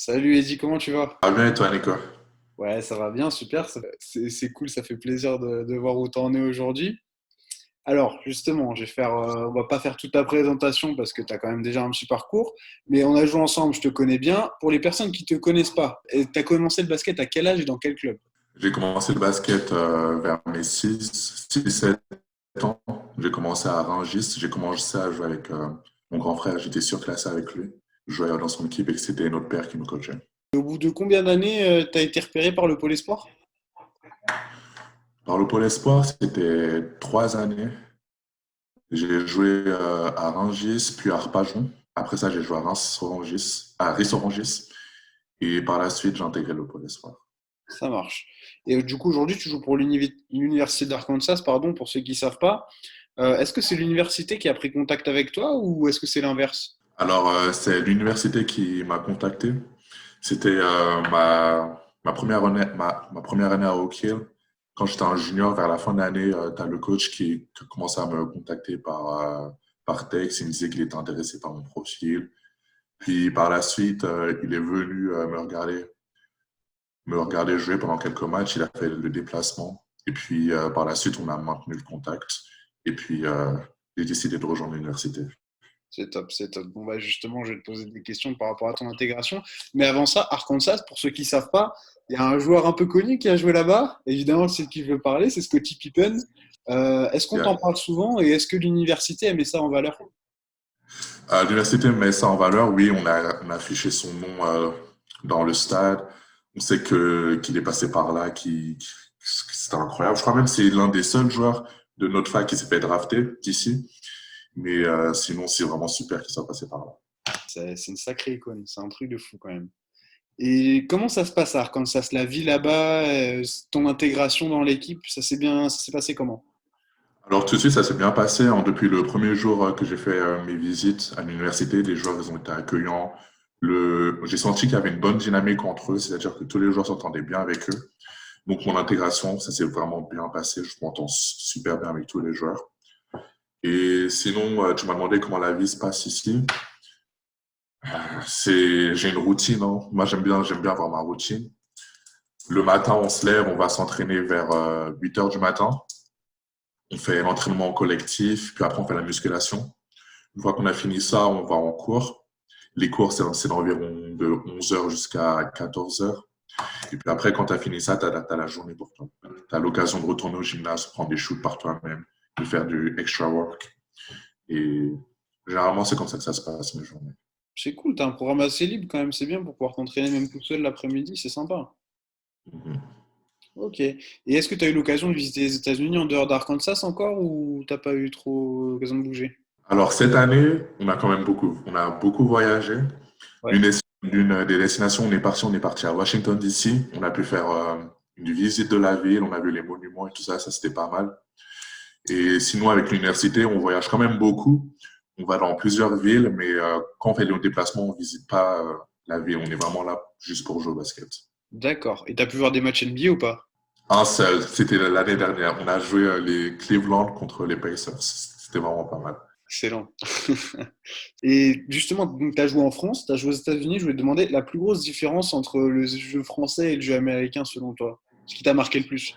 Salut Eddy, comment tu vas? Ah bien et toi, Nico? Ouais, ça va bien, super. C'est cool, ça fait plaisir de voir où t'en es aujourd'hui. Alors, justement, on va pas faire toute la présentation parce que tu as quand même déjà un petit parcours, mais on a joué ensemble, je te connais bien. Pour les personnes qui te connaissent pas, tu as commencé le basket à quel âge et dans quel club? J'ai commencé le basket vers mes 6, 7 ans. J'ai commencé à Rungis. J'ai commencé à jouer avec mon grand frère. J'étais surclassé avec lui. Je jouais dans son équipe et c'était notre père qui nous coachait. Au bout de combien d'années tu as été repéré par le Pôle Espoir? Dans le pôle espoir, c'était 3 années. J'ai joué à Rungis, puis à Arpajon. Après ça, j'ai joué à Reims-Orangis, à Ris-Orangis. Et par la suite, j'ai intégré le pôle espoir. Ça marche. Et du coup, aujourd'hui, tu joues pour l'Université d'Arkansas, pardon, pour ceux qui savent pas. Est-ce que c'est l'université qui a pris contact avec toi ou est-ce que c'est l'inverse? Alors, c'est l'université qui m'a contacté. C'était ma première année, ma première année à Oak Hill. Quand j'étais un junior, vers la fin de l'année, tu as le coach qui commençait à me contacter par texte. Il me disait qu'il était intéressé par mon profil. Puis par la suite, il est venu me regarder jouer pendant quelques matchs. Il a fait le déplacement. Et puis par la suite, on a maintenu le contact. Et puis j'ai décidé de rejoindre l'université. C'est top, c'est top. Bon, bah justement, je vais te poser des questions par rapport à ton intégration. Mais avant ça, Arkansas, pour ceux qui ne savent pas, il y a un joueur un peu connu qui a joué là-bas. Évidemment, c'est de qui je veux parler, c'est Scottie Pippen. Est-ce qu'on Yeah. t'en parle souvent et est-ce que l'université met ça en valeur? À l'université met ça en valeur. Oui, on a affiché son nom dans le stade. On sait qu'il est passé par là, c'était incroyable. Je crois même que c'est l'un des seuls joueurs de notre fac qui s'est fait drafter d'ici. Mais sinon, c'est vraiment super qu'il soit passé par là. C'est une sacrée icône, c'est un truc de fou quand même. Et comment ça se passe à Arkansas, la vie là-bas, ton intégration dans l'équipe, ça s'est passé comment? Alors tout de suite, ça s'est bien passé, hein. Depuis le premier jour que j'ai fait mes visites à l'université, les joueurs ils ont été accueillants. J'ai senti qu'il y avait une bonne dynamique entre eux, c'est-à-dire que tous les joueurs s'entendaient bien avec eux. Donc mon intégration, ça s'est vraiment bien passé. Je m'entends super bien avec tous les joueurs. Et sinon, tu m'as demandé comment la vie se passe ici. J'ai une routine, hein. Moi, j'aime bien avoir ma routine. Le matin, on se lève, on va s'entraîner vers 8 heures du matin. On fait l'entraînement collectif, puis après, on fait la musculation. Une fois qu'on a fini ça, on va en cours. Les cours, c'est d'environ de 11 heures jusqu'à 14 heures. Et puis après, quand tu as fini ça, tu as la journée pour toi. Tu as l'occasion de retourner au gymnase, prendre des shoots par toi-même, de faire du extra work. Et généralement, c'est comme ça que ça se passe, mes journées. C'est cool, t'as un programme assez libre quand même, c'est bien pour pouvoir t'entraîner même tout seul l'après-midi, c'est sympa. Mhm. Ok. Et est-ce que tu as eu l'occasion de visiter les États-Unis en dehors d'Arkansas encore ou t'as pas eu trop l'occasion de bouger? Alors, cette année, on a beaucoup voyagé. Ouais. L'une des destinations, on est parti à Washington, D.C. On a pu faire une visite de la ville, on a vu les monuments et tout ça, ça c'était pas mal. Et sinon, avec l'université, on voyage quand même beaucoup. On va dans plusieurs villes, mais quand on fait nos déplacements, on visite pas la ville. On est vraiment là juste pour jouer au basket. D'accord. Et t'as pu voir des matchs NBA ou pas? Un seul, c'était l'année dernière. On a joué les Cleveland contre les Pacers. C'était vraiment pas mal. Excellent. Et justement, donc tu as joué en France, tu as joué aux États-Unis, je voulais te demander la plus grosse différence entre le jeu français et le jeu américain selon toi. Ce qui t'a marqué le plus?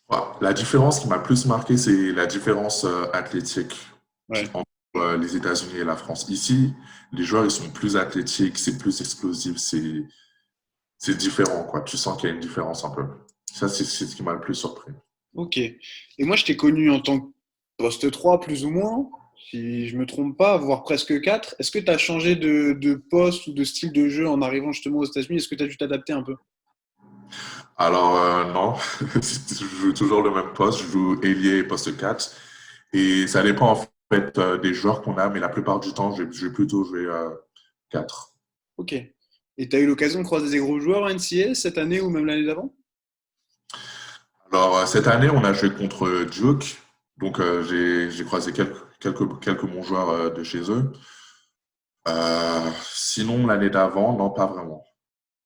Voilà. La différence qui m'a plus marqué, c'est la différence athlétique Ouais. entre les États-Unis et la France. Ici, les joueurs, ils sont plus athlétiques, c'est plus explosif, c'est différent, quoi. Tu sens qu'il y a une différence un peu. Ça, c'est ce qui m'a le plus surpris. Ok. Et moi, je t'ai connu en tant que poste 3 plus ou moins, si je me trompe pas, voire presque 4. Est-ce que tu as changé de poste ou de style de jeu en arrivant justement aux États-Unis? Est-ce que tu as dû t'adapter un peu? Alors, non, je joue toujours le même poste, je joue ailier et poste 4. Et ça dépend en fait des joueurs qu'on a, mais la plupart du temps, je vais plutôt jouer 4. Ok. Et tu as eu l'occasion de croiser des gros joueurs en NCAA cette année ou même l'année d'avant? Alors, cette année, on a joué contre Duke. Donc, j'ai croisé quelques bons joueurs de chez eux. Sinon, l'année d'avant, non, pas vraiment.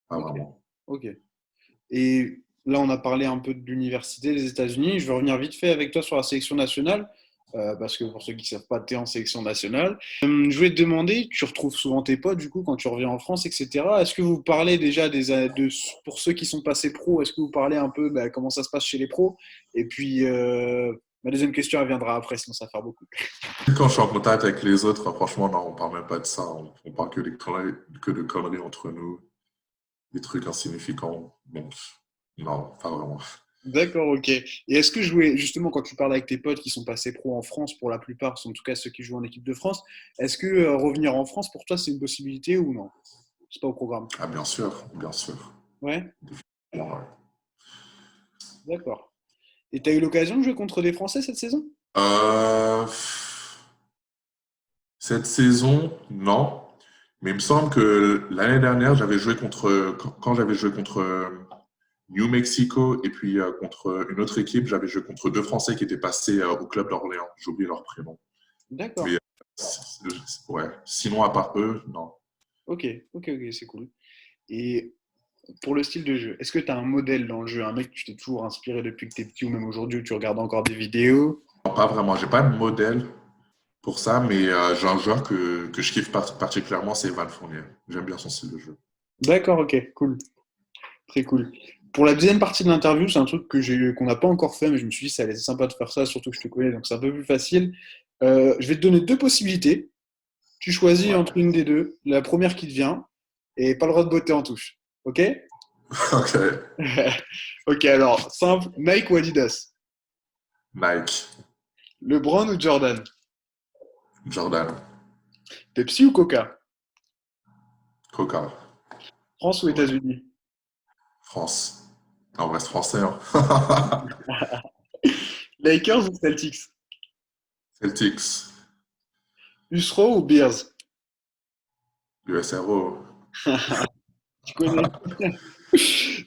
Pas Ok. vraiment. Ok. Et là, on a parlé un peu de l'université des États-Unis. Je vais revenir vite fait avec toi sur la sélection nationale. parce que pour ceux qui ne savent pas, tu es en sélection nationale. Je voulais te demander, tu retrouves souvent tes potes, du coup, quand tu reviens en France, etc. Est-ce que vous parlez déjà pour ceux qui sont passés pro, est-ce que vous parlez un peu comment ça se passe chez les pros? Et puis, ma deuxième question, elle viendra après, sinon ça va faire beaucoup. Quand je suis en contact avec les autres, franchement, non, on parle même pas de ça. On parle que de conneries entre nous, des trucs insignifiants. Donc, non, pas vraiment. D'accord, ok. Et est-ce que jouer, justement, quand tu parles avec tes potes qui sont passés pro en France, pour la plupart, en tout cas ceux qui jouent en équipe de France, est-ce que revenir en France, pour toi, c'est une possibilité ou non? C'est pas au programme. Ah, bien sûr, bien sûr. Ouais, Ouais. d'accord. Et tu as eu l'occasion de jouer contre des Français cette saison? Euh, Cette saison, non. Mais il me semble que l'année dernière, quand j'avais joué contre New Mexico et puis contre une autre équipe, j'avais joué contre deux Français qui étaient passés au club d'Orléans. J'ai oublié leur prénom. D'accord. Mais ouais. Sinon, à part eux, non. Ok, ok, ok, c'est cool. Et pour le style de jeu, est-ce que tu as un modèle dans le jeu, un mec que tu t'es toujours inspiré depuis que tu es petit ou même aujourd'hui où tu regardes encore des vidéos? Non, pas vraiment. J'ai pas de modèle pour ça, mais j'ai un joueur que je kiffe particulièrement, c'est Van Fournier. J'aime bien son style de jeu. D'accord, ok, cool, très cool. Pour la deuxième partie de l'interview, c'est un truc qu'on n'a pas encore fait, mais je me suis dit ça allait être sympa de faire ça, surtout que je te connais, donc c'est un peu plus facile. Je vais te donner deux possibilités. Tu choisis Ouais. entre une des deux, la première qui te vient, et pas le droit de botter en touche. Ok? Ok. Ok, alors, simple, Nike ou Adidas? Nike. LeBron ou Jordan? Jordan. Pepsi ou Coca? Coca. France ou États-Unis? France. On reste français, hein. Lakers ou Celtics? Celtics. Usro ou Bears? USRO. Tu connais?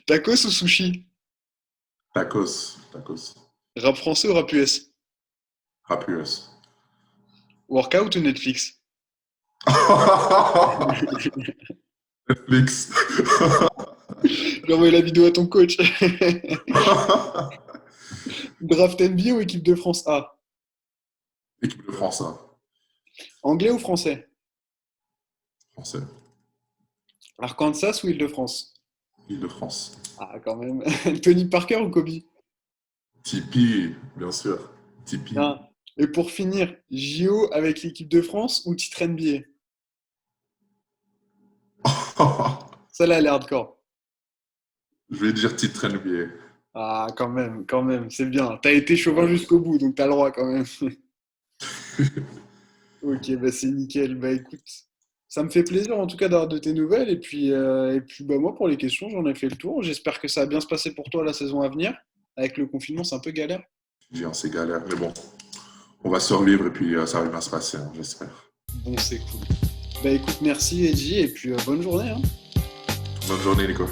Tacos ou sushi? Tacos. Tacos. Rap français ou rap US? Rap US. Workout ou Netflix? Netflix. J'ai envoyé la vidéo à ton coach. Draft NBA ou équipe de France A? Équipe de France, hein. Anglais ou français? Français. Arkansas ou Île-de-France? Île-de-France. Ah, quand même. Tony Parker ou Kobe? Tipeee, bien sûr. Tipeee. Ah. Et pour finir, JO avec l'équipe de France ou titre NBA? Ça là, elle est hardcore. Je vais dire titre NBA. Ah, quand même, c'est bien. T'as été chauvin jusqu'au bout, donc t'as le droit quand même. Ok, bah c'est nickel. Bah écoute, ça me fait plaisir en tout cas d'avoir de tes nouvelles. Et puis bah, moi, pour les questions, j'en ai fait le tour. J'espère que ça va bien se passer pour toi la saison à venir. Avec le confinement, c'est un peu galère. C'est galère, mais bon, on va survivre et puis ça va bien se passer, hein, j'espère. Bon, c'est cool. Bah écoute, merci Edgy, et puis bonne journée, hein. Bonne journée, Nico.